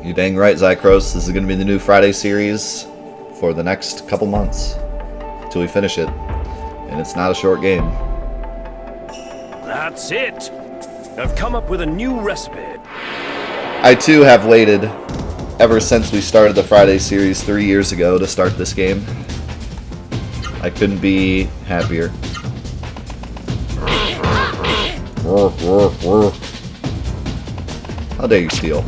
You dang right, Zycros. This is going to be the new Friday series for the next couple months until we finish it. And it's not a short game. That's it. I've come up with a new recipe. I too have waited ever since we started the Friday series 3 years ago to start this game. I couldn't be happier. How dare you steal?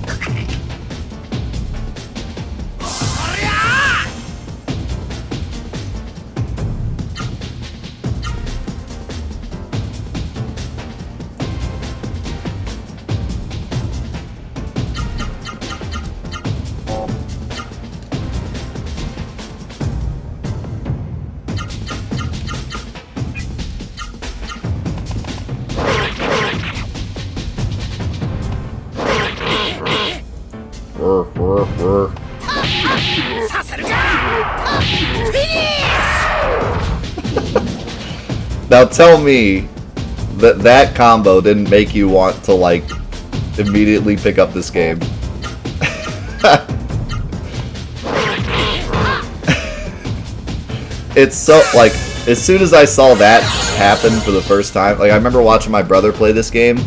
Now tell me that that combo didn't make you want to, like, immediately pick up this game. It's so, like, as soon as I saw that happen for the first time, like, I remember watching my brother play this game,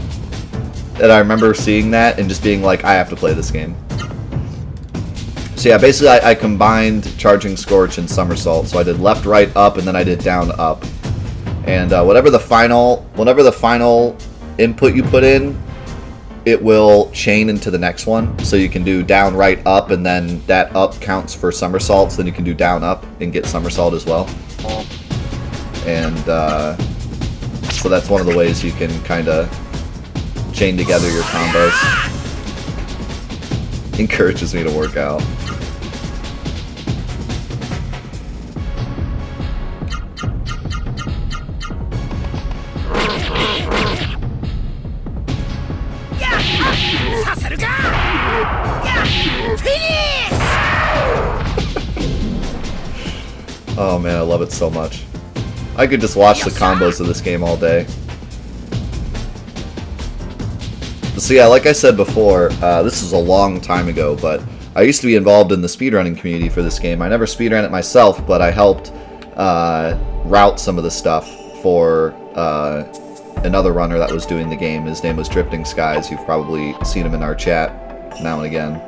and I remember seeing that and just being like, I have to play this game. So yeah, basically I combined Charging Scorch and Somersault, so I did left, right, up, and then I did down, up. And whatever the final input you put in, it will chain into the next one. So you can do down, right, up, and then that up counts for somersaults. Then you can do down, up, and get somersault as well. And so that's one of the ways you can kind of chain together your combos. Encourages me to work out. Oh man, I love it so much. I could just watch the combos of this game all day. So yeah, like I said before, this is a long time ago, but I used to be involved in the speedrunning community for this game. I never speedran it myself, but I helped route some of the stuff for another runner that was doing the game. His name was Drifting Skies. You've probably seen him in our chat now and again.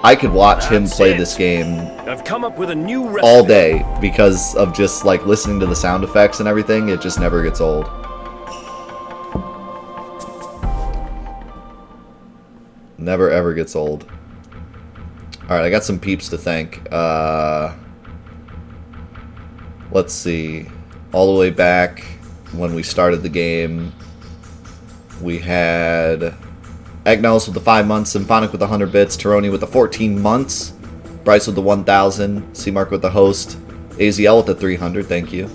I could watch him play this game I've come up with a new recipe all day because of just like listening to the sound effects and everything. It just never gets old. Never ever gets old. Alright, I got some peeps to thank. Let's see. All the way back when we started the game, we had Agnos with the 5 months, Symphonic with the 100 bits, Taroni with the 14 months, Bryce with the 1,000, C-Mark with the host, AZL with the 300, thank you.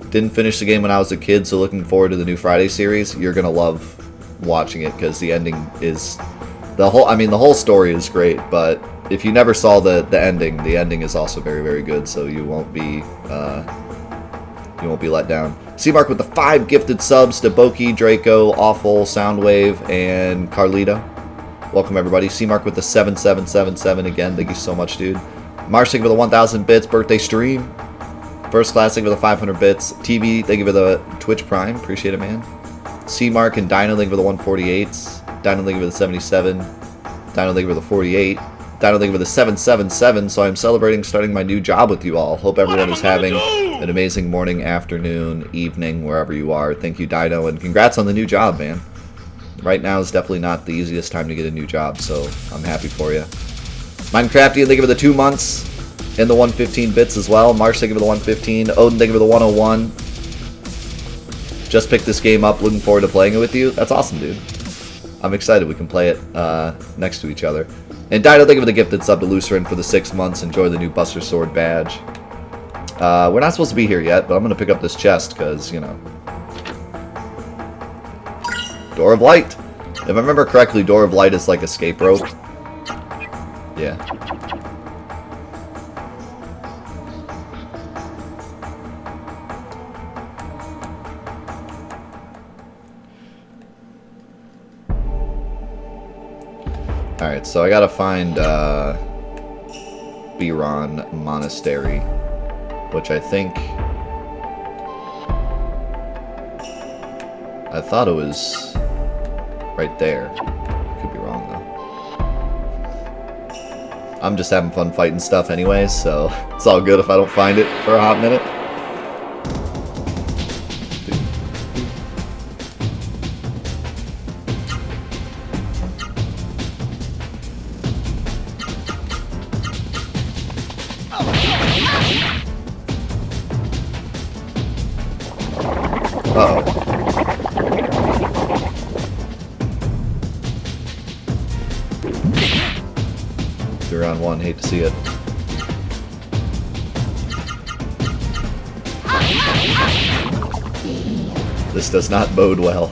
Didn't finish the game when I was a kid, so looking forward to the new Friday series. You're gonna love watching it because the ending is the whole story is great, but if you never saw the ending is also very, very good, so you won't be let down. C-Mark with the 5 gifted subs to Boki, Draco, Awful, Soundwave, and Carlita. Welcome everybody. C-Mark with the 7777 again. Thank you so much, dude. Marsing for the 1,000 bits birthday stream. First Class, thank you for the 500 bits. TV, thank you for the Twitch Prime. Appreciate it, man. C-Mark and Dino, thank you for the 148s. Dino, thank you for the 77. Dino, thank you for the 48. Dino, thank you for the 777. So I'm celebrating starting my new job with you all. Hope everyone is having an amazing morning, afternoon, evening, wherever you are. Thank you, Dino, and congrats on the new job, man. Right now is definitely not the easiest time to get a new job, so I'm happy for you. Minecrafty, thank you for the 2 months and the 115 bits as well. Marsh, thank you for the 115. Odin, thank you for the 101. Just picked this game up, looking forward to playing it with you. That's awesome, dude. I'm excited we can play it next to each other. And Dido, thank you for the gifted sub to Lucerin for the 6 months. Enjoy the new Buster Sword badge. We're not supposed to be here yet, but I'm going to pick up this chest because, you know. Door of Light. If I remember correctly, Door of Light is like escape rope. Yeah. Alright, so I gotta find Biron Monastery, which I think... I thought it was right there. Could be wrong, though. I'm just having fun fighting stuff anyways, so it's all good if I don't find it for a hot minute. Uh-oh. They're on one, hate to see it. This does not bode well.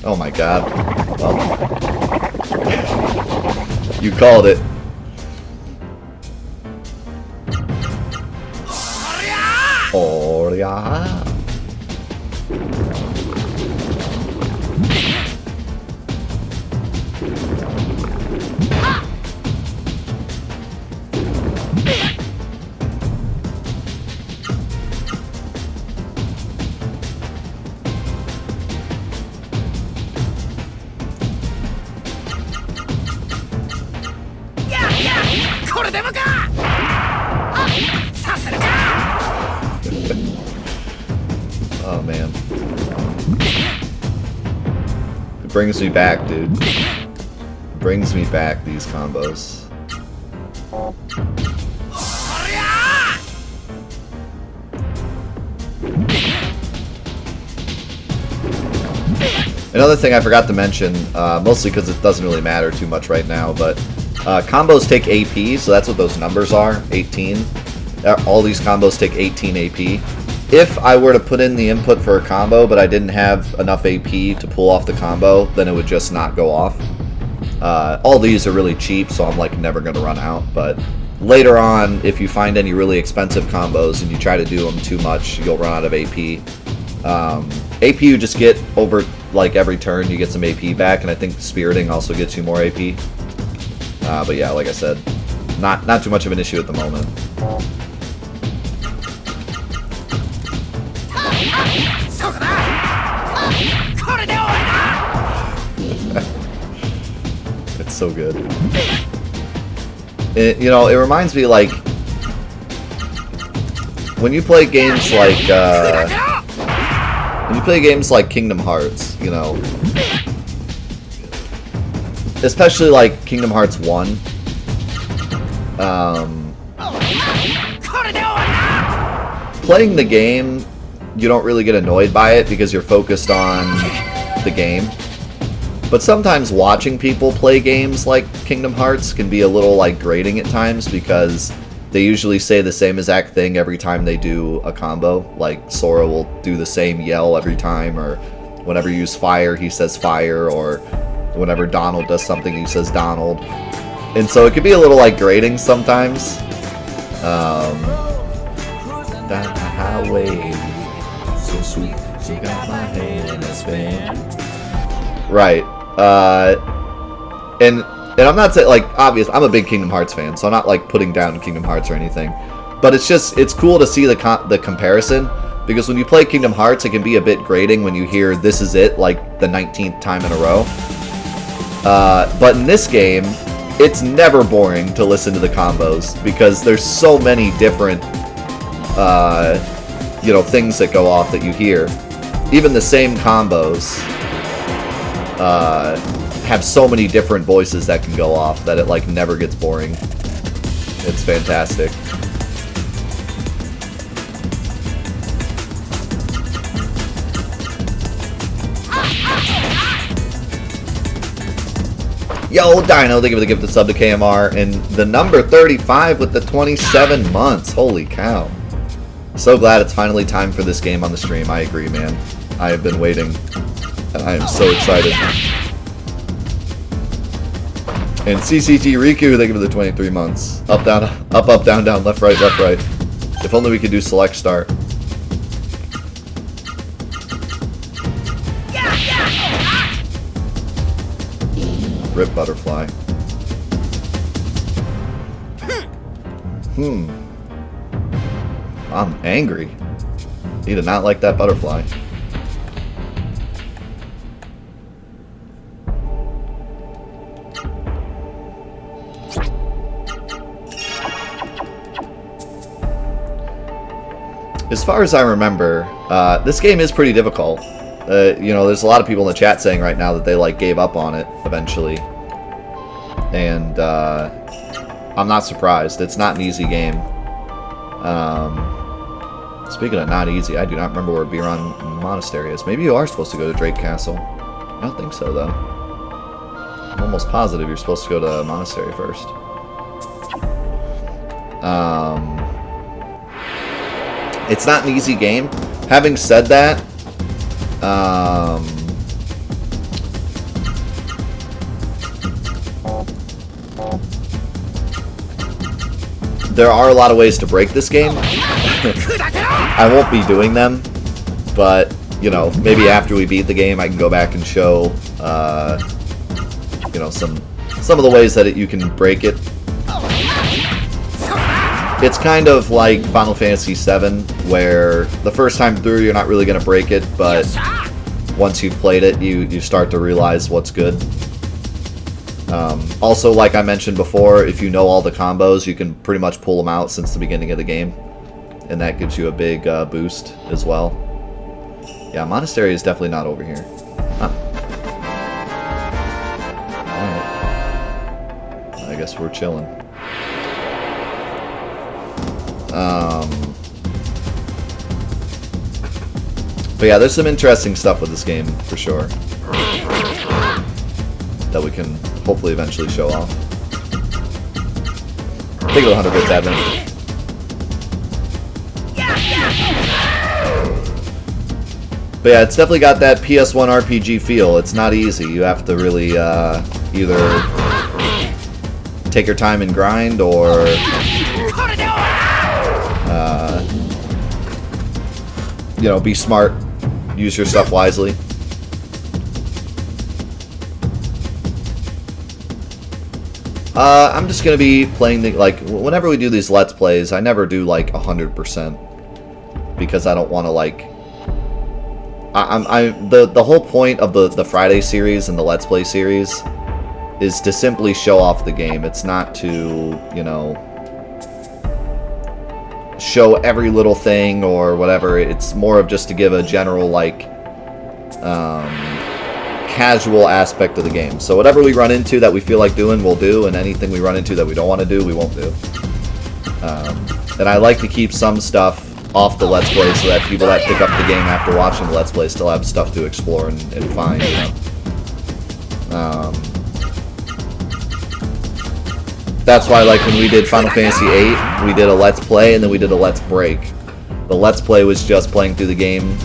Oh my god. Well, you called it. Oh yeah. Oh man. It brings me back, dude. It brings me back, these combos. Another thing I forgot to mention, mostly because it doesn't really matter too much right now, but combos take AP, so that's what those numbers are, 18. All these combos take 18 AP. If I were to put in the input for a combo, but I didn't have enough AP to pull off the combo, then it would just not go off. All these are really cheap, so I'm like never going to run out, but later on, if you find any really expensive combos and you try to do them too much, you'll run out of AP. AP you just get over like every turn, you get some AP back, and I think Spiriting also gets you more AP. But yeah, like I said, not too much of an issue at the moment. It's so good. You know, it reminds me like when you play games like Kingdom Hearts, you know, especially like Kingdom Hearts 1. Playing the game, you don't really get annoyed by it because you're focused on the game. But sometimes watching people play games like Kingdom Hearts can be a little like grating at times because they usually say the same exact thing every time they do a combo. Like Sora will do the same yell every time, or whenever you use fire, he says fire, or whenever Donald does something, he says Donald. And so it can be a little like grating sometimes. Down the highway, so sweet, you got my hand in a span. Right. And I'm not saying, like, obvious, I'm a big Kingdom Hearts fan, so I'm not like putting down Kingdom Hearts or anything. But it's just, it's cool to see the comparison, because when you play Kingdom Hearts, it can be a bit grating when you hear "this is it" like the 19th time in a row. But in this game, it's never boring to listen to the combos because there's so many different, you know, things that go off that you hear. Even the same combos have so many different voices that can go off that it like never gets boring. It's fantastic. Yo, Dino, thank you for the gifted sub to KMR, and the number 35 with the 27 months. Holy cow. So glad it's finally time for this game on the stream. I agree, man. I have been waiting, and I am so excited. And CCT Riku, thank you for the 23 months. Up, down, up, down, down, left, right, left, right. If only we could do select start. Rip butterfly. I'm angry. He did not like that butterfly. As far as I remember, this game is pretty difficult. You know, there's a lot of people in the chat saying right now that they like gave up on it eventually. And I'm not surprised. It's not an easy game. Speaking of not easy, I do not remember where Biron Monastery is. Maybe you are supposed to go to Drake Castle. I don't think so, though. I'm almost positive you're supposed to go to Monastery first. It's not an easy game. Having said that, there are a lot of ways to break this game. I won't be doing them, but, you know, maybe after we beat the game, I can go back and show, you know, some of the ways that you can break it. It's kind of like Final Fantasy VII, where the first time through you're not really going to break it, but once you've played it, you start to realize what's good. Also, like I mentioned before, if you know all the combos, you can pretty much pull them out since the beginning of the game, and that gives you a big boost as well. Yeah, Monastery is definitely not over here. Huh. Alright. I guess we're chilling. But yeah, there's some interesting stuff with this game, for sure, that we can hopefully eventually show off. Think of the 100 bits advent. But yeah, it's definitely got that PS1 RPG feel. It's not easy. You have to really either take your time and grind, or you know, be smart, use your stuff wisely. I'm just gonna be playing the, like, whenever we do these Let's Plays, I never do like 100%, because I don't want to like. The whole point of the Friday series and the Let's Play series is to simply show off the game. It's not to, you know, show every little thing or whatever. It's more of just to give a general, like, casual aspect of the game. So whatever we run into that we feel like doing, we'll do, and anything we run into that we don't want to do, we won't do. And I like to keep some stuff off the Let's Play so that people that pick up the game after watching the Let's Play still have stuff to explore and find, you know? That's why, like, when we did Final Fantasy VIII, we did a Let's Play and then we did a Let's Break. The Let's Play was just playing through the game.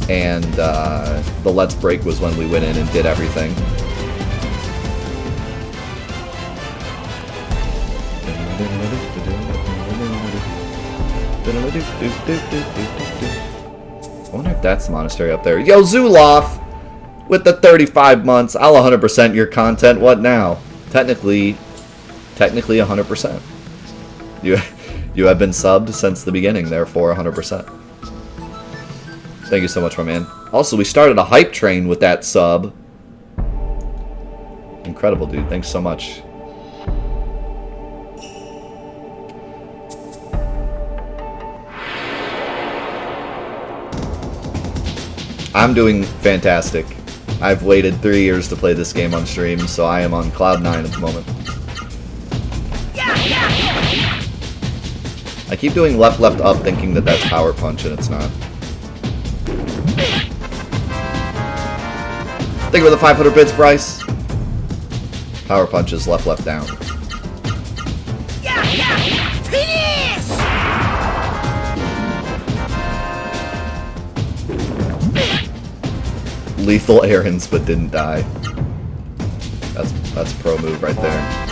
And the Let's Break was when we went in and did everything. I wonder if that's the monastery up there. Yo, Zuloff! With the 35 months, I'll 100% your content. What now? Technically 100%. You have been subbed since the beginning, therefore 100%. Thank you so much, my man. Also, we started a hype train with that sub. Incredible, dude. Thanks so much. I'm doing fantastic. I've waited 3 years to play this game on stream, so I am on cloud 9 at the moment. I keep doing left, left, up, thinking that that's power punch, and it's not. Think about the 500 bits, Bryce. Power punch is left, left, down. Lethal errands, but didn't die. That's a pro move right there.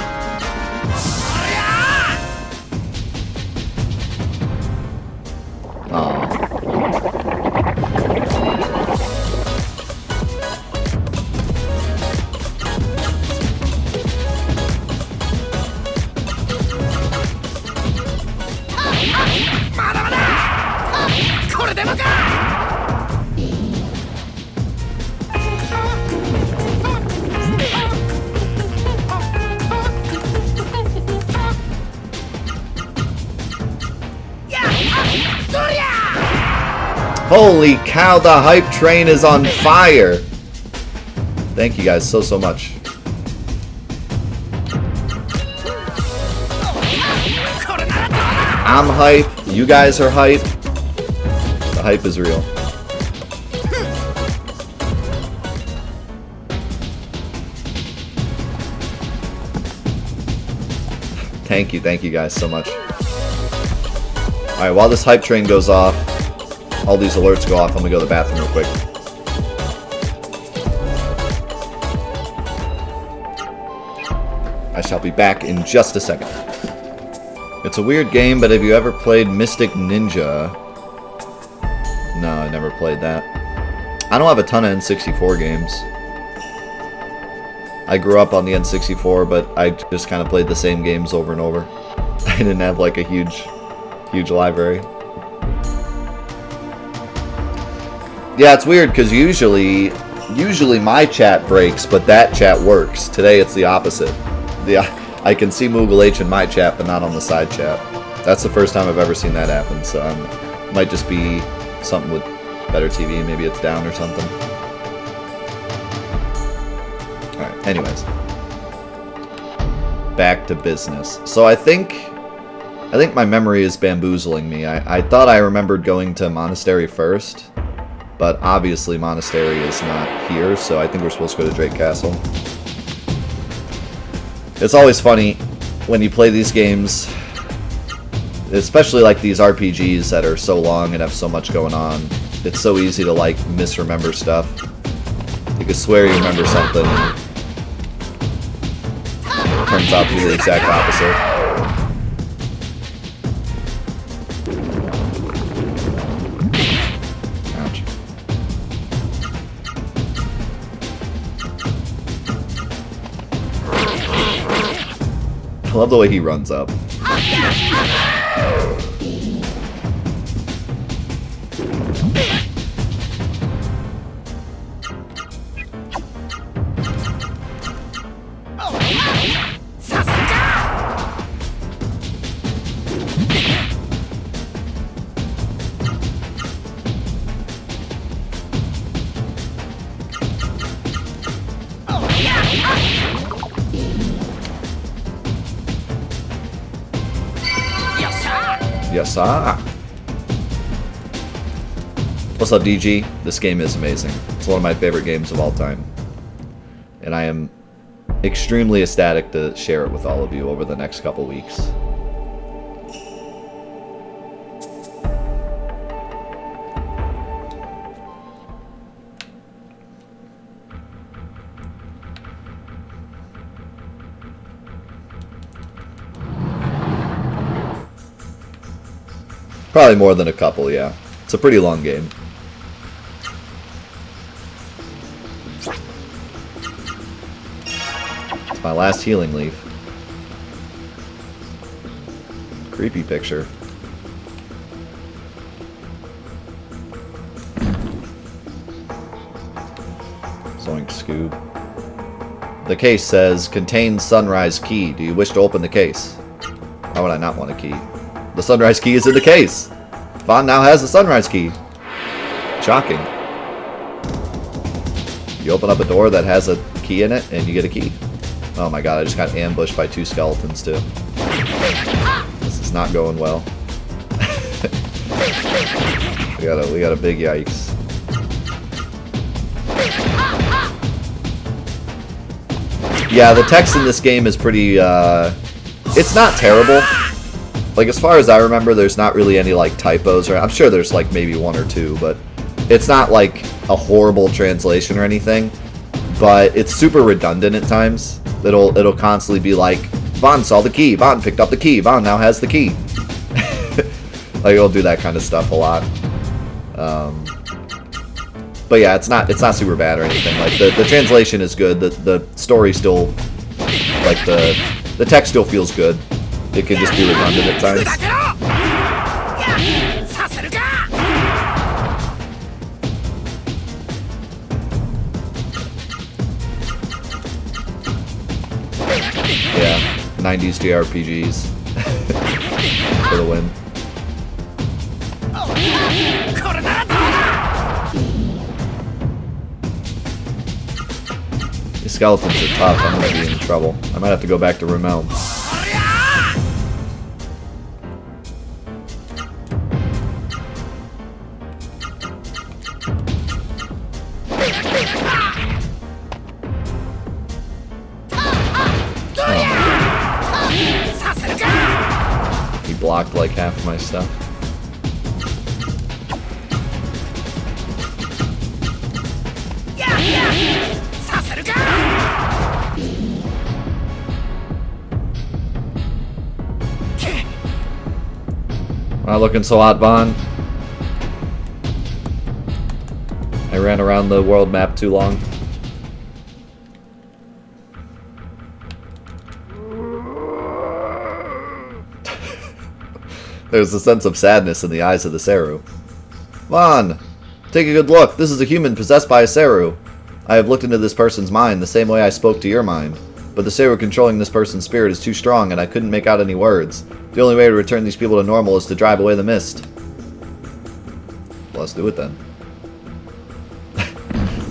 Holy cow, the hype train is on fire! Thank you guys so much. I'm hype, you guys are hype. The hype is real. Thank you guys so much. Alright, while this hype train goes off, all these alerts go off, I'm gonna go to the bathroom real quick. I shall be back in just a second. It's a weird game, but have you ever played Mystic Ninja? No, I never played that. I don't have a ton of N64 games. I grew up on the N64, but I just kind of played the same games over and over. I didn't have like a huge library. Yeah, it's weird because usually my chat breaks, but that chat works. Today it's the opposite. I can see Moogle H in my chat, but not on the side chat. That's the first time I've ever seen that happen, so it might just be something with better TV. Maybe it's down or something. Alright, anyways. Back to business. So I think my memory is bamboozling me. I thought I remembered going to Monastery first, but obviously Monastery is not here, so I think we're supposed to go to Drake Castle. It's always funny when you play these games, especially like these RPGs that are so long and have so much going on. It's so easy to like misremember stuff. You could swear you remember something, and it turns out to be the exact opposite. I love the way he runs up. Yes, sir. What's up, DG? This game is amazing. It's one of my favorite games of all time. And I am extremely ecstatic to share it with all of you over the next couple weeks. Probably more than a couple, yeah. It's a pretty long game. It's my last healing leaf. Creepy picture. Zoink Scoob. The case says, contains sunrise key. Do you wish to open the case? Why would I not want a key? The sunrise key is in the case. Vaughn now has the sunrise key. Shocking. You open up a door that has a key in it, and you get a key. Oh my god, I just got ambushed by 2 skeletons too. This is not going well. we got a big yikes. Yeah, the text in this game is pretty. It's not terrible. Like, as far as I remember, there's not really any, like, typos. I'm sure there's, like, maybe 1 or 2, but it's not, like, a horrible translation or anything. But it's super redundant at times. It'll constantly be like, Vaughn saw the key, Vaughn picked up the key, Vaughn now has the key. Like, it'll do that kind of stuff a lot. But yeah, it's not super bad or anything. Like, the translation is good. The story still, like, the text still feels good. It can just be redundant at times. 90s JRPGs for the win. These skeletons are tough. I'm gonna be in trouble. I might have to go back to Room Elm. He blocked like half of my stuff. Not looking so hot, Vaughn. I ran around the world map too long. There's a sense of sadness in the eyes of the Seru. Vaughn, take a good look. This is a human possessed by a Seru. I have looked into this person's mind the same way I spoke to your mind. But the Seru controlling this person's spirit is too strong and I couldn't make out any words. The only way to return these people to normal is to drive away the mist. Well, let's do it then.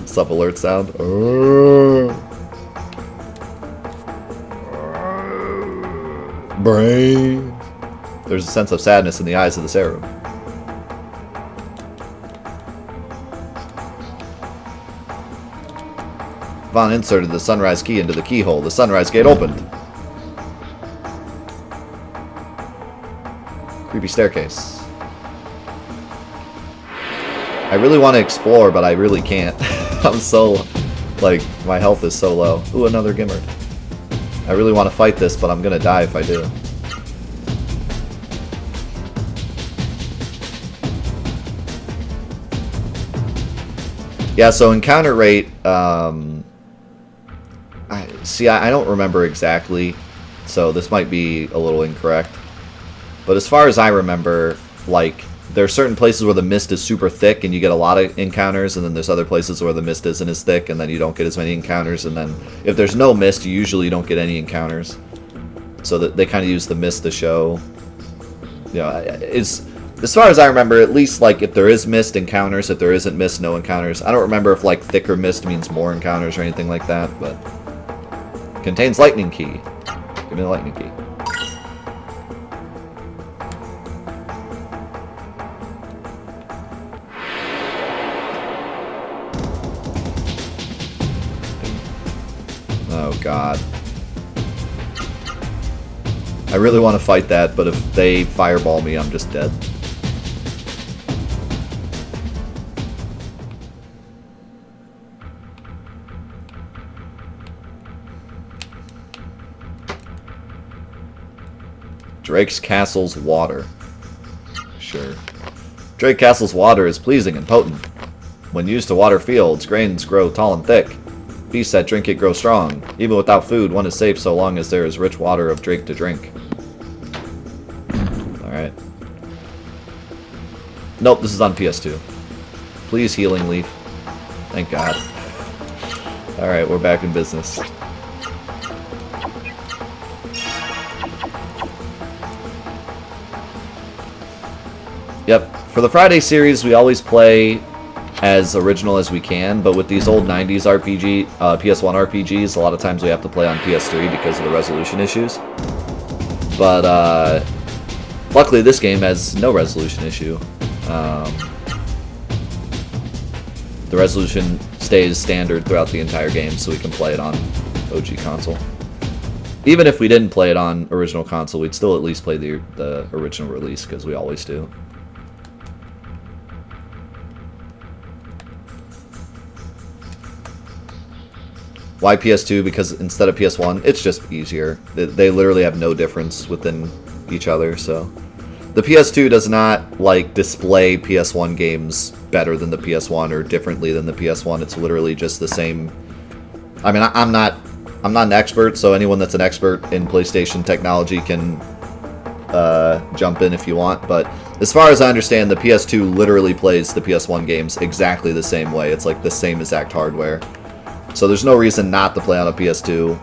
Sup alert sound. Brain. There's a sense of sadness in the eyes of the Seru. Vaughn inserted the sunrise key into the keyhole. The sunrise gate opened. Creepy staircase. I really want to explore, but I really can't. I'm so, like, my health is so low. Ooh, another Gimmer. I really want to fight this, but I'm gonna die if I do. Yeah, so encounter rate, I don't remember exactly, so this might be a little incorrect. But as far as I remember, like, there are certain places where the mist is super thick and you get a lot of encounters, and then there's other places where the mist isn't as thick and then you don't get as many encounters, and then if there's no mist, you usually don't get any encounters. So that they kind of use the mist to show, you know, it's... As far as I remember, at least, like, if there is mist, encounters. If there isn't mist, no encounters. I don't remember if, like, thicker mist means more encounters or anything like that, but... Contains lightning key. Give me the lightning key. Oh, God. I really want to fight that, but if they fireball me, I'm just dead. Drake's Castle's water. Sure. Drake Castle's water is pleasing and potent. When used to water fields, grains grow tall and thick. Beasts that drink it grow strong. Even without food, one is safe so long as there is rich water of Drake to drink. Alright. Nope, this is on PS2. Please, Healing Leaf. Thank God. Alright, we're back in business. Yep. For the Friday series, we always play as original as we can, but with these old 90s RPG, PS1 RPGs, a lot of times we have to play on PS3 because of the resolution issues. But, luckily this game has no resolution issue. The resolution stays standard throughout the entire game, so we can play it on OG console. Even if we didn't play it on original console, we'd still at least play the original release, because we always do. Why PS2? Because instead of PS1, it's just easier. They literally have no difference within each other, so... The PS2 does not, like, display PS1 games better than the PS1 or differently than the PS1. It's literally just the same... I mean, I'm not an expert, so anyone that's an expert in PlayStation technology can jump in if you want, but as far as I understand, the PS2 literally plays the PS1 games exactly the same way. It's like the same exact hardware. So there's no reason not to play on a PS2,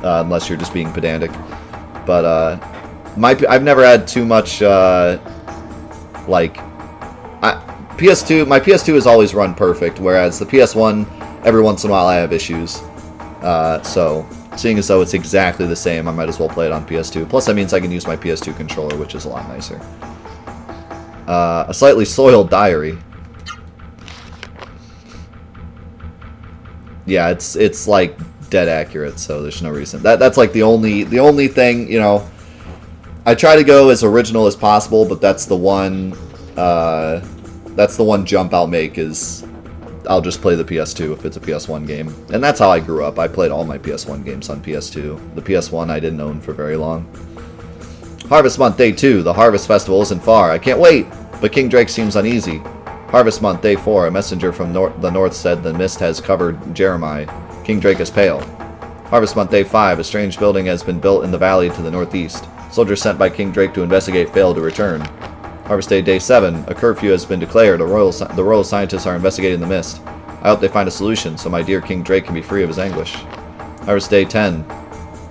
unless you're just being pedantic. But I've never had too much like PS2. My PS2 has always run perfect, whereas the PS1, every once in a while I have issues. So seeing as though it's exactly the same, I might as well play it on PS2. Plus, that means I can use my PS2 controller, which is a lot nicer. A slightly soiled diary. Yeah, it's like dead accurate, so there's no reason. That's like the only thing, you know. I try to go as original as possible, but that's the one jump I'll make is I'll just play the PS2 if it's a PS1 game. And that's how I grew up. I played all my PS1 games on PS2. The PS1 I didn't own for very long. Harvest Month Day 2. The Harvest Festival isn't far. I can't wait! But King Drake seems uneasy. Harvest Month Day 4. A messenger from the north said the mist has covered Jeremiah. King Drake is pale. Harvest Month Day 5. A strange building has been built in the valley to the northeast. Soldiers sent by King Drake to investigate failed to return. Harvest Day 7. A curfew has been declared. The royal scientists are investigating the mist. I hope they find a solution so my dear King Drake can be free of his anguish. Harvest Day 10.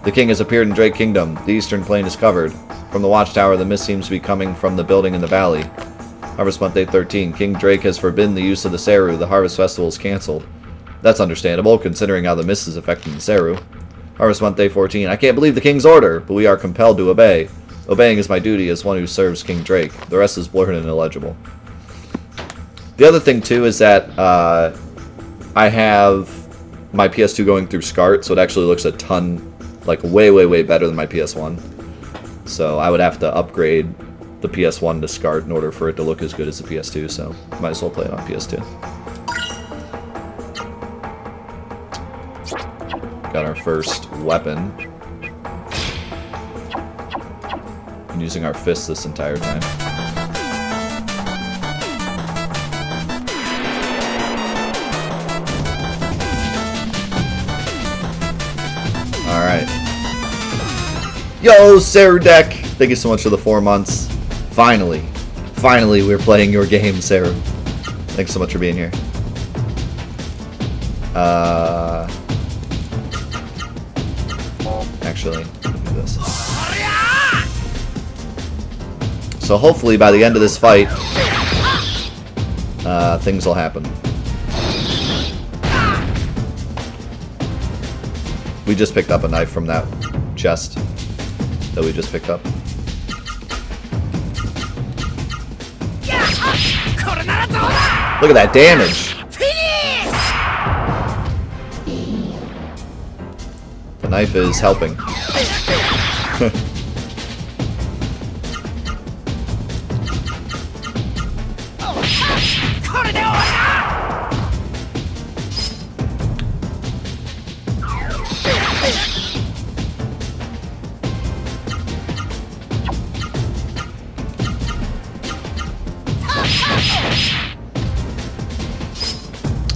The king has appeared in Drake Kingdom. The eastern plain is covered. From the watchtower, the mist seems to be coming from the building in the valley. Harvest Month Day 13. King Drake has forbidden the use of the Seru. The Harvest Festival is cancelled. That's understandable, considering how the mist is affecting the Seru. Harvest Month Day 14. I can't believe the king's order, but we are compelled to obey. Obeying is my duty as one who serves King Drake. The rest is blurred and illegible. The other thing, too, is that I have my PS2 going through SCART, so it actually looks a ton, like, way, way, way better than my PS1. So I would have to upgrade the PS1 to SCART in order for it to look as good as the PS2, so might as well play it on PS2. Got our first weapon. Been using our fists this entire time. Alright. Yo, Saru Deck! Thank you so much for the 4 months. Finally. Finally, we're playing your game, Saru. Thanks so much for being here. Actually, let me do this. So hopefully by the end of this fight, things will happen. We just picked up a knife from that chest that we just picked up. Look at that damage! The knife is helping.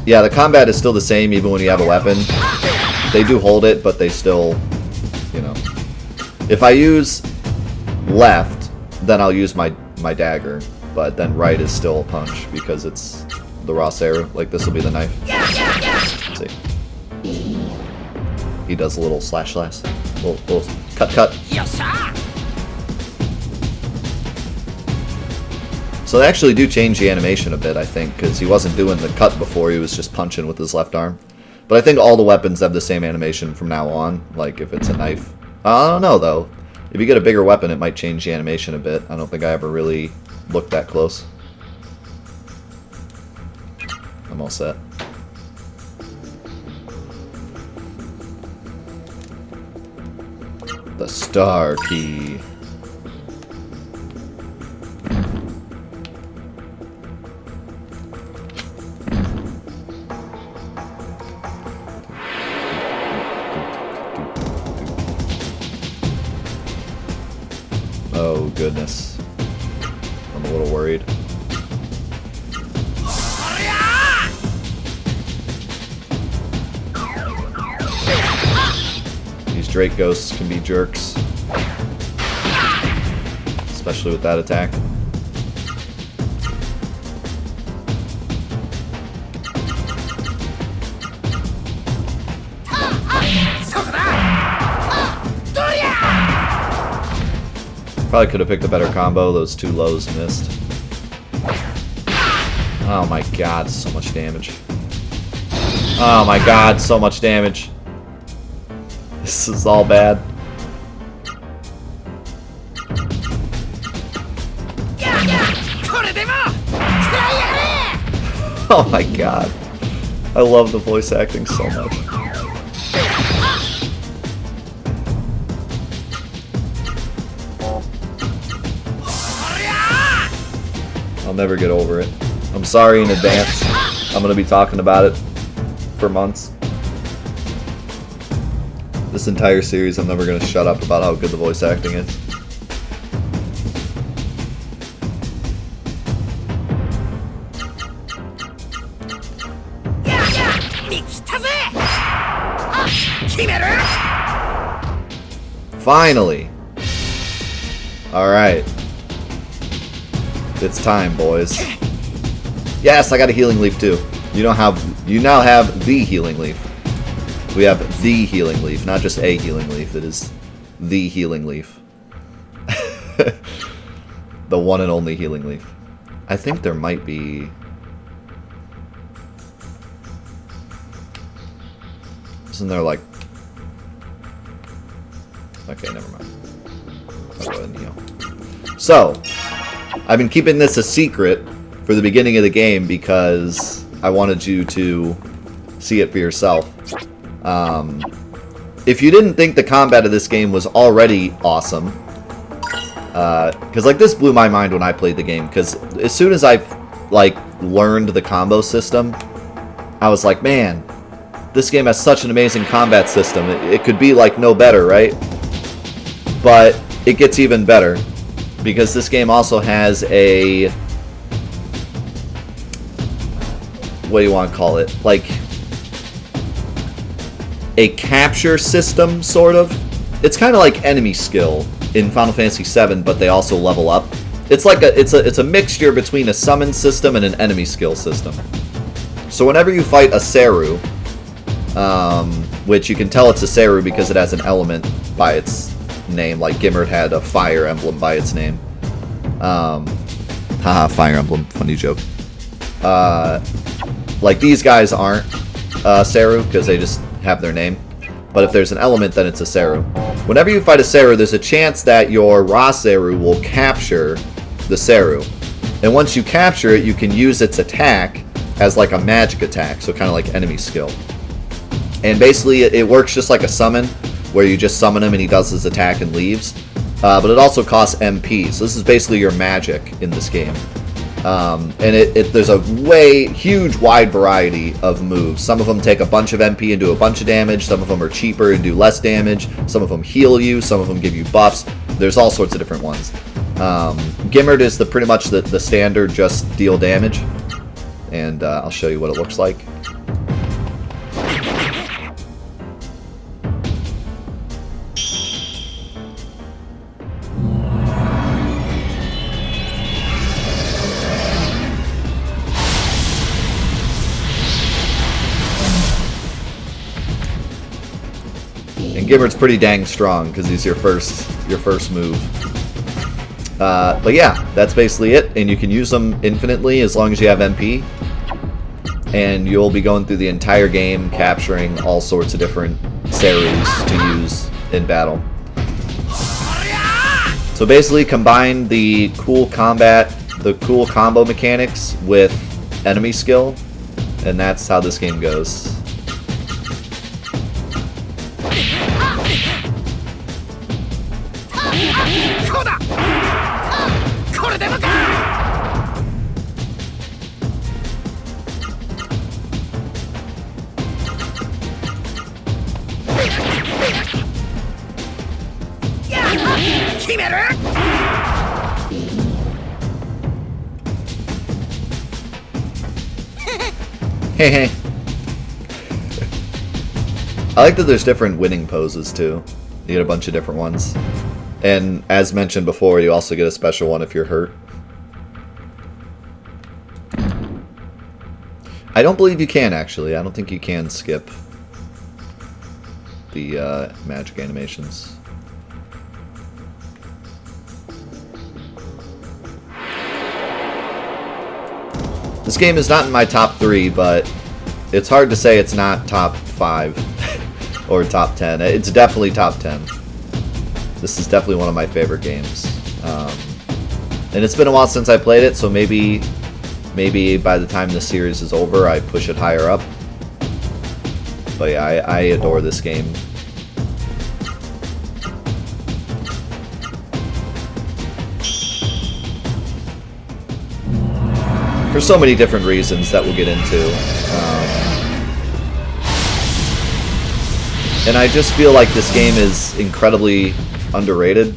Yeah, the combat is still the same even when you have a weapon. They do hold it, but they still, you know. If I use left, then I'll use my dagger, but then right is still a punch because it's the raw Saru. Like, this will be the knife. Let's see. He does a little slash. Little cut. So they actually do change the animation a bit, I think, because he wasn't doing the cut before, he was just punching with his left arm. But I think all the weapons have the same animation from now on, like if it's a knife. I don't know, though. If you get a bigger weapon, it might change the animation a bit. I don't think I ever really looked that close. I'm all set. The star key. Oh, goodness. I'm a little worried. These Drake ghosts can be jerks. Especially with that attack. Probably could have picked a better combo. Those two lows missed. Oh my god, so much damage. Oh my god, so much damage. This is all bad. Oh my god. I love the voice acting so much. I'll never get over it. I'm sorry in advance. I'm gonna be talking about it for months. This entire series, I'm never gonna shut up about how good the voice acting is. Finally! Alright. It's time, boys. Yes, I got a healing leaf too. You now have the healing leaf. We have the healing leaf, not just a healing leaf. It is the healing leaf. The one and only healing leaf. I think there might be... Isn't there like... Okay, never mind. I'll go ahead and heal. So, I've been keeping this a secret for the beginning of the game because I wanted you to see it for yourself. If you didn't think the combat of this game was already awesome, because like this blew my mind when I played the game, because as soon as I like learned the combo system, I was like, man, this game has such an amazing combat system. It could be like no better, right? But it gets even better because this game also has a, what do you want to call it? Like a capture system, sort of. It's kind of like enemy skill in Final Fantasy VII, but they also level up. It's like it's a mixture between a summon system and an enemy skill system. So whenever you fight a Seru, which you can tell it's a Seru because it has an element by its name, like Gimmert had a fire emblem by its name. Haha, fire emblem, funny joke. Like these guys aren't Seru because they just have their name. But if there's an element, then it's a Seru. Whenever you fight a Seru, there's a chance that your Ra Seru will capture the Seru. And once you capture it, you can use its attack as like a magic attack, so kind of like enemy skill. And basically, it works just like a summon, where you just summon him and he does his attack and leaves. But it also costs MP, so this is basically your magic in this game. And there's a huge wide variety of moves. Some of them take a bunch of MP and do a bunch of damage. Some of them are cheaper and do less damage. Some of them heal you. Some of them give you buffs. There's all sorts of different ones. Gimmert is pretty much the standard, just deal damage. And I'll show you what it looks like. And Gimmert's pretty dang strong because he's your first move. But yeah, that's basically it. And you can use them infinitely as long as you have MP. And you'll be going through the entire game capturing all sorts of different Serus to use in battle. So basically combine the cool combo mechanics with enemy skill. And that's how this game goes. Hey, hey. I like that there's different winning poses too. You get a bunch of different ones. And as mentioned before, you also get a special one if you're hurt. I don't believe you can, actually. I don't think you can skip the magic animations. This game is not in my top 3, but it's hard to say it's not top 5 or top 10. It's definitely top 10. This is definitely one of my favorite games. And it's been a while since I played it, so maybe by the time this series is over, I push it higher up. But yeah, I adore this game. For so many different reasons that we'll get into. And I just feel like this game is incredibly underrated.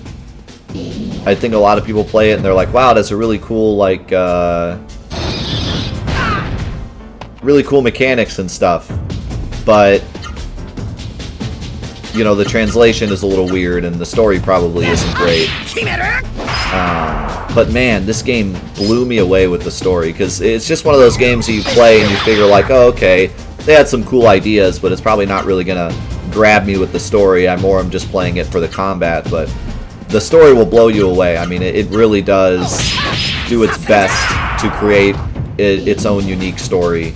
I think a lot of people play it and they're like, wow, that's a really cool, like, really cool mechanics and stuff. But, you know, the translation is a little weird and the story probably isn't great. But man, this game blew me away with the story, because it's just one of those games that you play and you figure like, oh, okay, they had some cool ideas, but it's probably not really going to grab me with the story. I'm just playing it for the combat, but the story will blow you away. I mean, it really does do its best to create its own unique story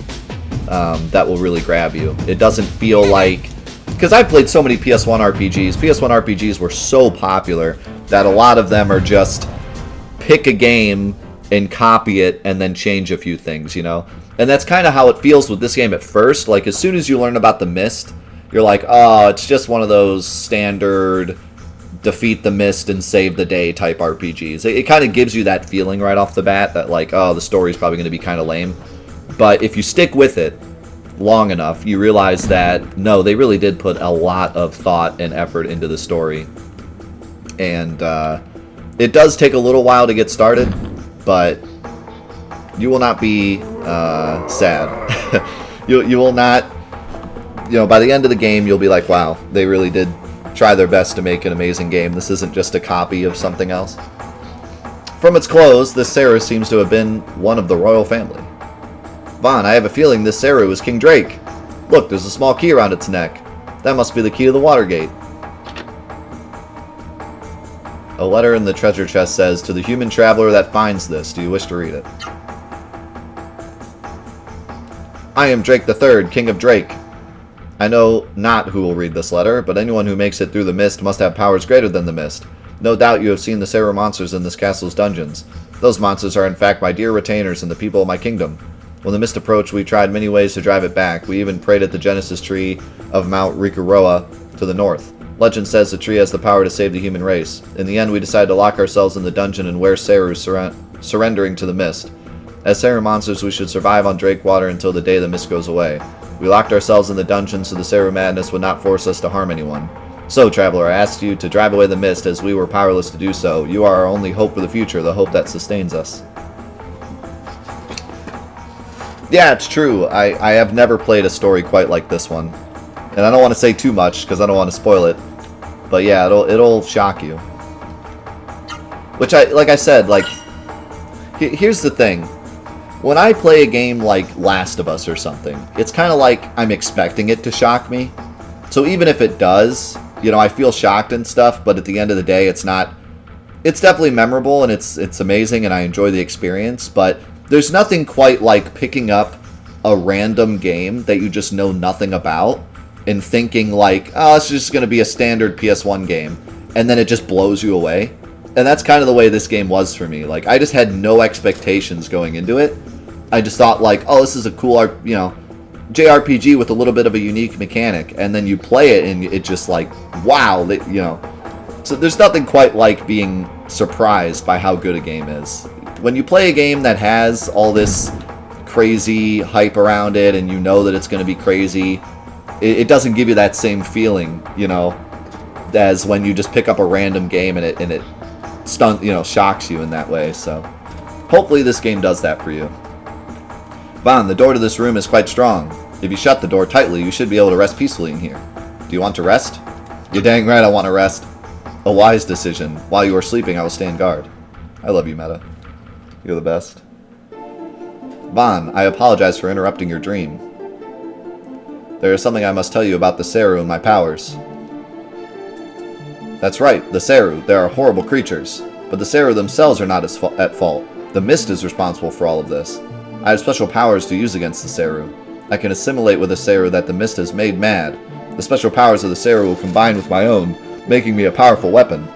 that will really grab you. It doesn't feel like... Because I've played so many PS1 RPGs. PS1 RPGs were so popular that a lot of them are just pick a game and copy it and then change a few things, you know? And that's kind of how it feels with this game at first. Like, as soon as you learn about the Mist, you're like, oh, it's just one of those standard defeat the Mist and save the day type RPGs. It kind of gives you that feeling right off the bat that, like, oh, the story's probably going to be kind of lame. But if you stick with it long enough, you realize that, no, they really did put a lot of thought and effort into the story. And it does take a little while to get started, but you will not be sad. you will not, you know, by the end of the game, you'll be like, wow, they really did try their best to make an amazing game. This isn't just a copy of something else. From its clothes, this Saru seems to have been one of the royal family. Vaughn, I have a feeling this Saru is King Drake. Look, there's a small key around its neck. That must be the key to the Watergate. A letter in the treasure chest says, to the human traveler that finds this, do you wish to read it? I am Drake III, King of Drake. I know not who will read this letter, but anyone who makes it through the mist must have powers greater than the mist. No doubt you have seen the Saru monsters in this castle's dungeons. Those monsters are in fact my dear retainers and the people of my kingdom. When the mist approached, we tried many ways to drive it back. We even prayed at the Genesis tree of Mount Rikuroa to the north. Legend says the tree has the power to save the human race. In the end, we decided to lock ourselves in the dungeon and wear Saru, surrendering to the mist. As Saru monsters, we should survive on Drakewater until the day the mist goes away. We locked ourselves in the dungeon so the Saru madness would not force us to harm anyone. So, traveler, I asked you to drive away the mist as we were powerless to do so. You are our only hope for the future, the hope that sustains us. Yeah, it's true. I have never played a story quite like this one. And I don't want to say too much because I don't want to spoil it. But yeah, it'll shock you. Which, like I said, like, here's the thing. When I play a game like Last of Us or something, it's kind of like I'm expecting it to shock me. So even if it does, you know, I feel shocked and stuff, but at the end of the day, it's not... It's definitely memorable and it's amazing and I enjoy the experience, but there's nothing quite like picking up a random game that you just know nothing about and thinking like, oh, it's just going to be a standard PS1 game, and then it just blows you away. And that's kind of the way this game was for me. Like, I just had no expectations going into it. I just thought like, oh, this is a cool, you know, JRPG with a little bit of a unique mechanic, and then you play it and it just like, wow, you know. So there's nothing quite like being surprised by how good a game is. When you play a game that has all this crazy hype around it and you know that it's going to be crazy, it doesn't give you that same feeling, you know, as when you just pick up a random game and it shocks you in that way. So hopefully this game does that for you. Vaughn, the door to this room is quite strong. If you shut the door tightly, you should be able to rest peacefully in here. Do you want to rest? You're dang right I want to rest. A wise decision. While you are sleeping, I will stand guard. I love you, Meta. You're the best. Vaughn, I apologize for interrupting your dream. There is something I must tell you about the Saru and my powers. That's right, the Saru. They are horrible creatures. But the Saru themselves are not at fault. The mist is responsible for all of this. I have special powers to use against the Seru. I can assimilate with a Seru that the mist has made mad. The special powers of the Seru will combine with my own, making me a powerful weapon.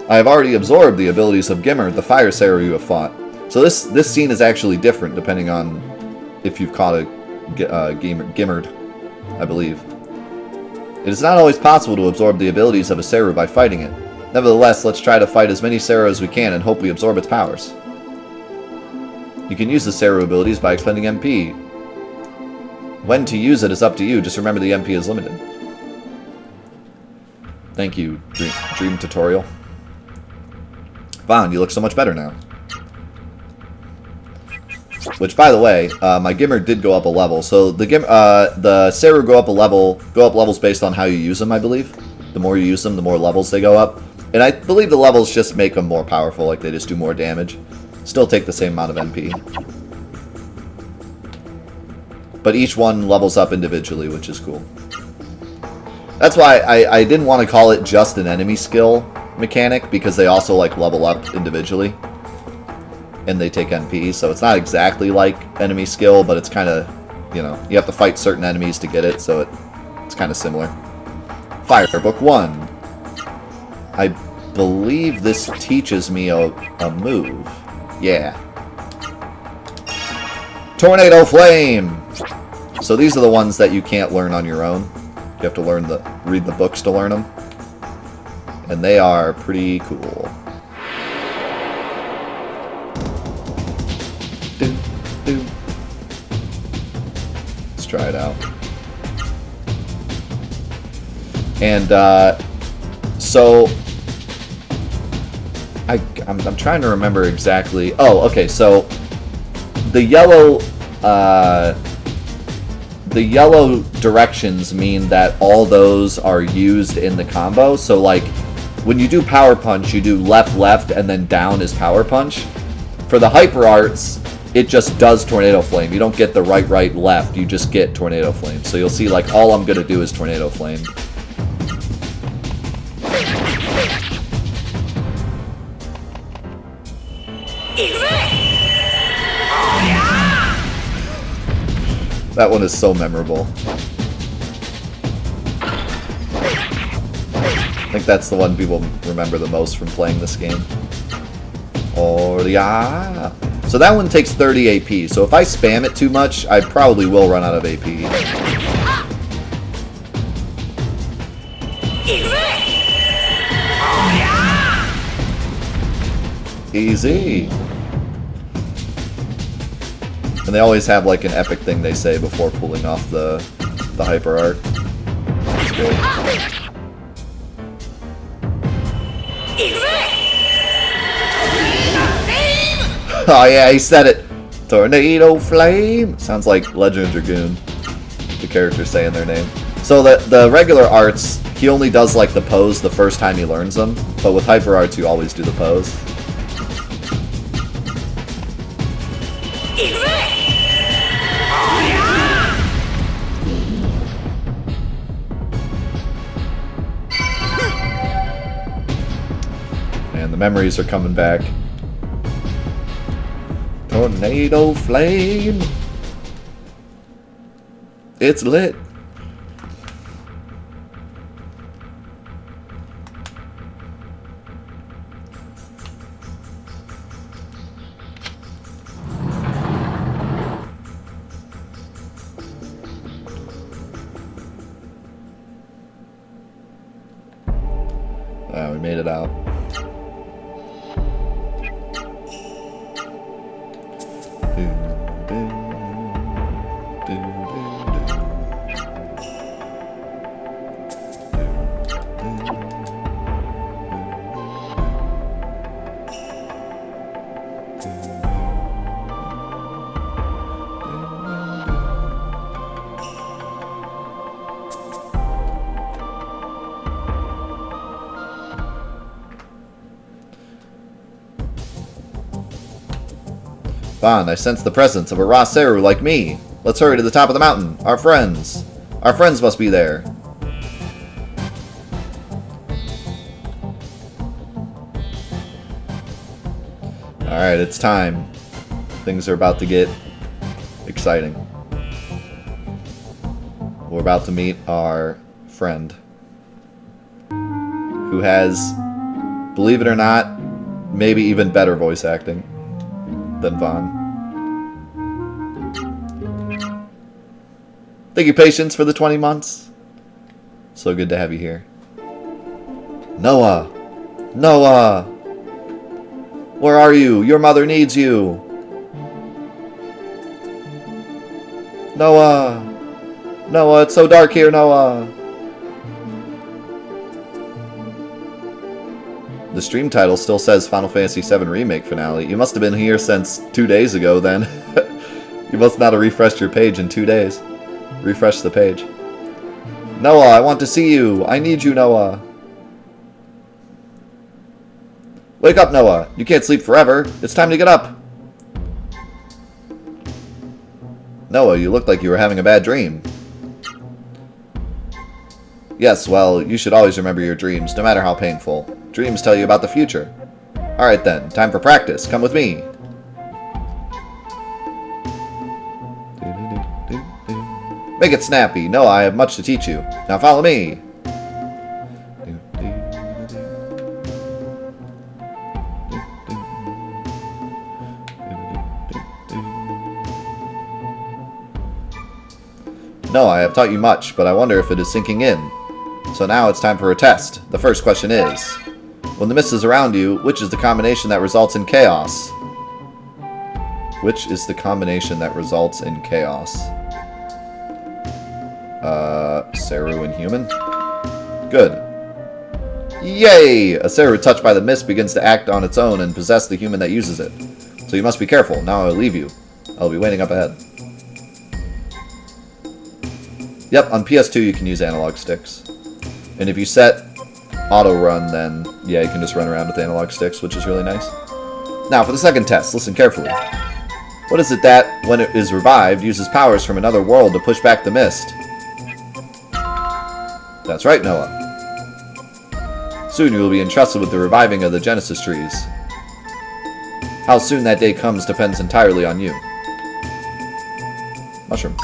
I have already absorbed the abilities of Gimmer, the fire Seru you have fought. So this scene is actually different depending on if you've caught a Gimmerd, I believe. It is not always possible to absorb the abilities of a Seru by fighting it. Nevertheless, let's try to fight as many Seru as we can and hope we absorb its powers. You can use the Seru abilities by expending MP. When to use it is up to you, just remember the MP is limited. Thank you, Dream Tutorial. Vaughn, you look so much better now. Which, by the way, my Gimmer did go up a level. So the Seru go up levels based on how you use them, I believe. The more you use them, the more levels they go up. And I believe the levels just make them more powerful, like they just do more damage. Still take the same amount of MP. But each one levels up individually, which is cool. That's why I didn't want to call it just an enemy skill mechanic, because they also like level up individually. And they take MP, so it's not exactly like enemy skill, but it's kind of, you know, you have to fight certain enemies to get it, so it's kind of similar. Fire Book 1. I believe this teaches me a move. Yeah. Tornado Flame! So these are the ones that you can't learn on your own. You have to read the books to learn them. And they are pretty cool. Let's try it out. And so I'm trying to remember exactly. Oh, okay. So the yellow directions mean that all those are used in the combo. So like when you do Power Punch, you do left, left, and then down is Power Punch. For the Hyper Arts, it just does Tornado Flame. You don't get the right, right, left. You just get Tornado Flame. So you'll see like all I'm going to do is Tornado Flame. That one is so memorable. I think that's the one people remember the most from playing this game. Oh yeah! So that one takes 30 AP, so if I spam it too much, I probably will run out of AP. Easy! And they always have like an epic thing they say before pulling off the Hyper Art. That's great. Oh yeah, he said it! Tornado Flame! Sounds like Legend Dragoon. The characters saying their name. So the regular arts, he only does like the pose the first time he learns them. But with Hyper Arts, you always do the pose. Man, the memories are coming back. Tornado Flame! It's lit! We made it out. Bond, I sense the presence of a raw Seru like me. Let's hurry to the top of the mountain. Our friends. Our friends must be there. Alright, it's time. Things are about to get Exciting. We're about to meet our friend, who has, believe it or not, maybe even better voice acting than Vaughn. Thank you, Patience, for the 20 months. So good to have you here. Noah! Noah! Where are you? Your mother needs you! Noah! Noah, it's so dark here, Noah! The stream title still says Final Fantasy VII Remake Finale. You must have been here since 2 days ago, then. You must not have refreshed your page in 2 days. Refresh the page. Noah, I want to see you. I need you, Noah. Wake up, Noah. You can't sleep forever. It's time to get up. Noah, you looked like you were having a bad dream. Yes, well, you should always remember your dreams, no matter how painful. Dreams tell you about the future. Alright then, time for practice. Come with me. Make it snappy. No, I have much to teach you. Now follow me. No, I have taught you much, but I wonder if it is sinking in. So now it's time for a test. The first question is, when the mist is around you, which is the combination that results in chaos? Which is the combination that results in chaos? Seru and human? Good. Yay! A Seru touched by the mist begins to act on its own and possess the human that uses it. So you must be careful. Now I will leave you. I will be waiting up ahead. Yep, on PS2 you can use analog sticks. And if you set auto run, then yeah, you can just run around with analog sticks, which is really nice. Now for the second test, listen carefully. What is it that, when it is revived, uses powers from another world to push back the mist? That's right, Noah. Soon you will be entrusted with the reviving of the Genesis trees. How soon that day comes depends entirely on you. Mushroom.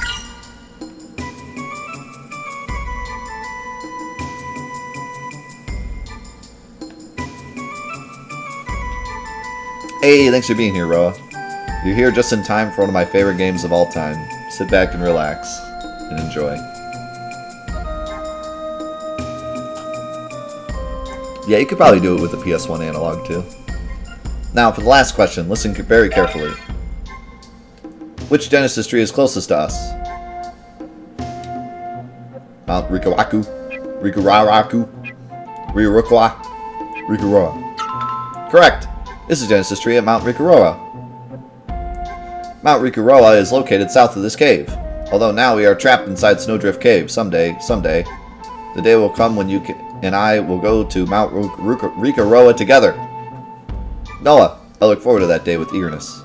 Hey, thanks for being here, Roa. You're here just in time for one of my favorite games of all time. Sit back and relax, and enjoy. Yeah, you could probably do it with the PS1 analog, too. Now, for the last question, listen very carefully. Which Genesis tree is closest to us? Mount Rikuraku, Rikuraraku, Ryurukwa, Rikuroa. Correct! This is Genesis tree at Mount Rikuroa. Mount Rikuroa is located south of this cave. Although now we are trapped inside Snowdrift Cave. Someday, the day will come when you and I will go to Mount Rikuroa together. Noah, I look forward to that day with eagerness.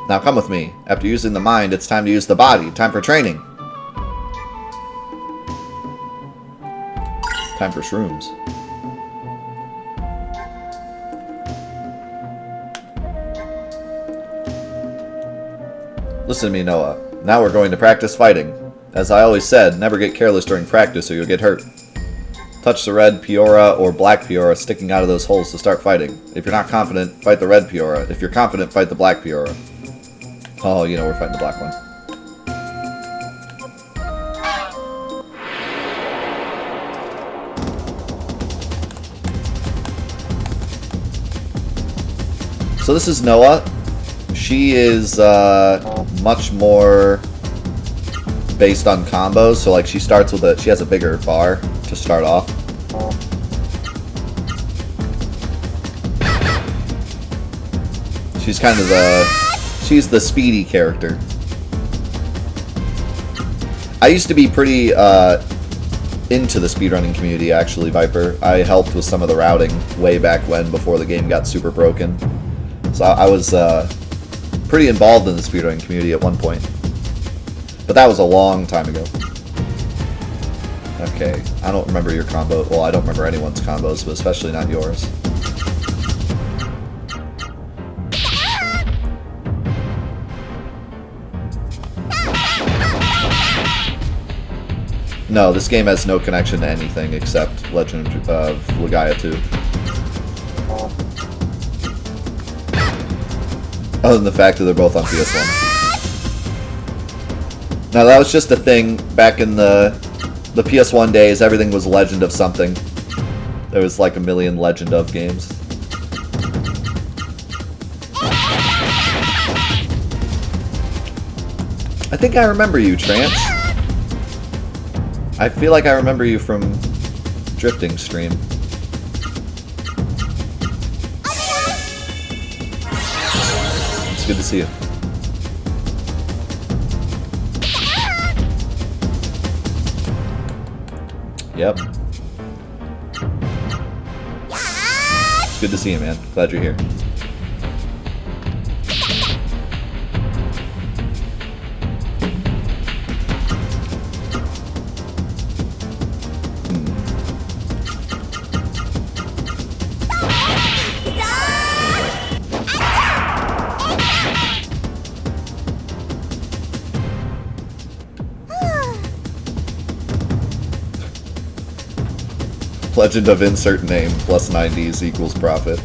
Now come with me. After using the mind, it's time to use the body. Time for training. Time for shrooms. Listen to me, Noah. Now we're going to practice fighting. As I always said, never get careless during practice or you'll get hurt. Touch the red Peora or black Peora sticking out of those holes to start fighting. If you're not confident, fight the red Peora. If you're confident, fight the black Peora. Oh, you know we're fighting the black one. So this is Noah. She is much more based on combos. So like she starts with she has a bigger bar to start off. She's kind of she's the speedy character. I used to be pretty into the speedrunning community actually, Viper. I helped with some of the routing way back when, before the game got super broken. So I was pretty involved in the speedrunning community at one point. But that was a long time ago. Okay, I don't remember your combo. Well, I don't remember anyone's combos, but especially not yours. No, this game has no connection to anything except Legend of Legaia 2. Other than the fact that they're both on PS1. Now that was just a thing back in the PS1 days. Everything was Legend of something. There was like a million Legend of games. I think I remember you, Trance. I feel like I remember you from Drifting Stream. It's good to see you. Yep. It's good to see you, man. Glad you're here. Legend of insert name plus 90s equals profit.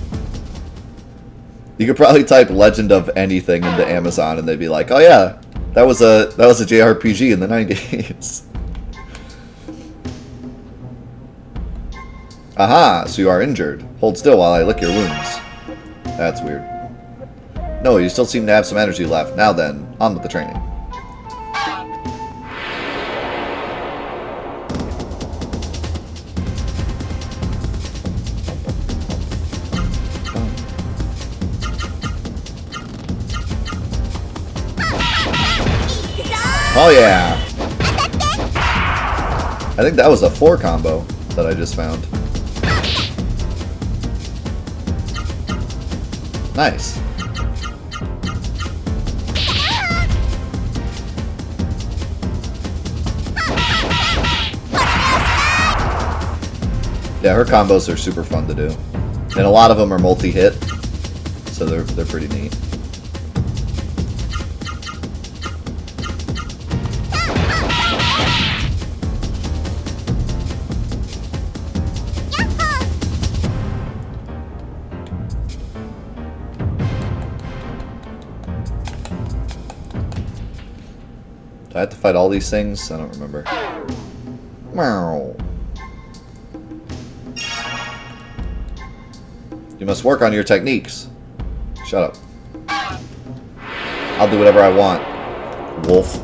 You could probably type Legend of anything into Amazon and they'd be like, "Oh yeah, that was a JRPG in the 90s." Aha, so you are injured. Hold still while I lick your wounds. That's weird. No, you still seem to have some energy left. Now then, on with the training. Oh yeah! I think that was a 4 combo that I just found. Nice. Yeah, her combos are super fun to do. And a lot of them are multi-hit, so they're pretty neat. Do I have to fight all these things? I don't remember. Meow. You must work on your techniques. Shut up. I'll do whatever I want, wolf.